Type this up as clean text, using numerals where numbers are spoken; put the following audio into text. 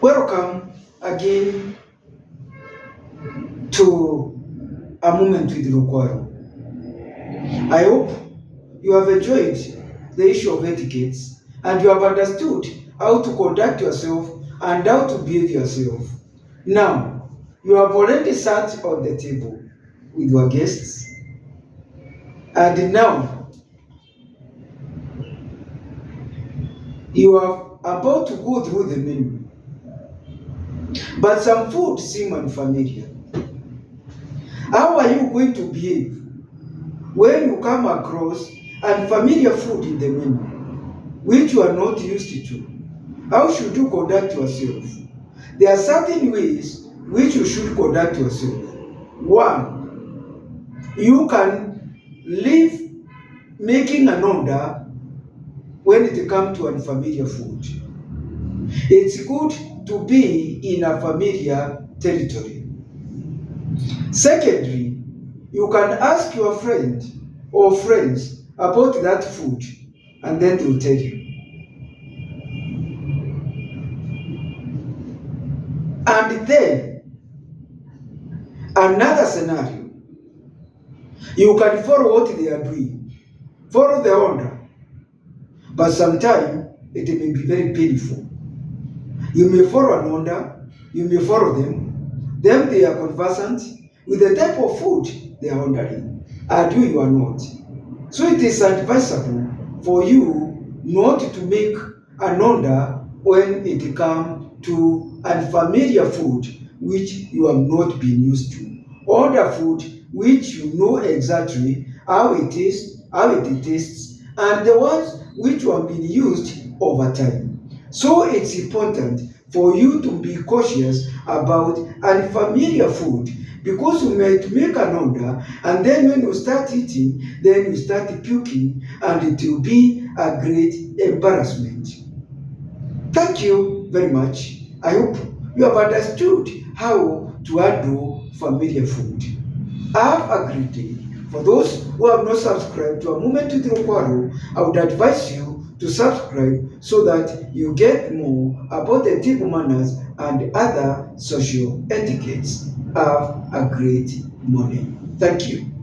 Welcome again to A Moment with Lukwaro. I hope you have enjoyed the issue of etiquette and you have understood how to conduct yourself and how to behave yourself. Now, you have already sat on the table with your guests, and now you are about to go through the menu. But some food seem unfamiliar. How are you going to behave when you come across unfamiliar food in the menu, which you are not used to? How should you conduct yourself? There are certain ways which you should conduct yourself. One, you can leave making an order when it comes to unfamiliar food. It's good to be in a familiar territory. Secondly, you can ask your friend or friends about that food and then they'll tell you. And then, another scenario, you can follow what they are doing. Follow the order. But sometimes it may be very painful. You may follow an order, you may follow them, then they are conversant with the type of food they are ordering, and you are not. So it is advisable for you not to make an order when it comes to unfamiliar food which you have not been used to. Order food which you know exactly how it is, how it tastes, and the ones which have been used over time. So it's important for you to be cautious about unfamiliar food, because you might make an order and then when you start eating, then you start puking and it will be a great embarrassment. Thank you very much. I hope you have understood how to handle familiar food. Have a great day. For those who have not subscribed to A Moment with Lukwaro, I would advise you to subscribe so that you get more about the table manners and other social etiquettes. Have a great morning. Thank you.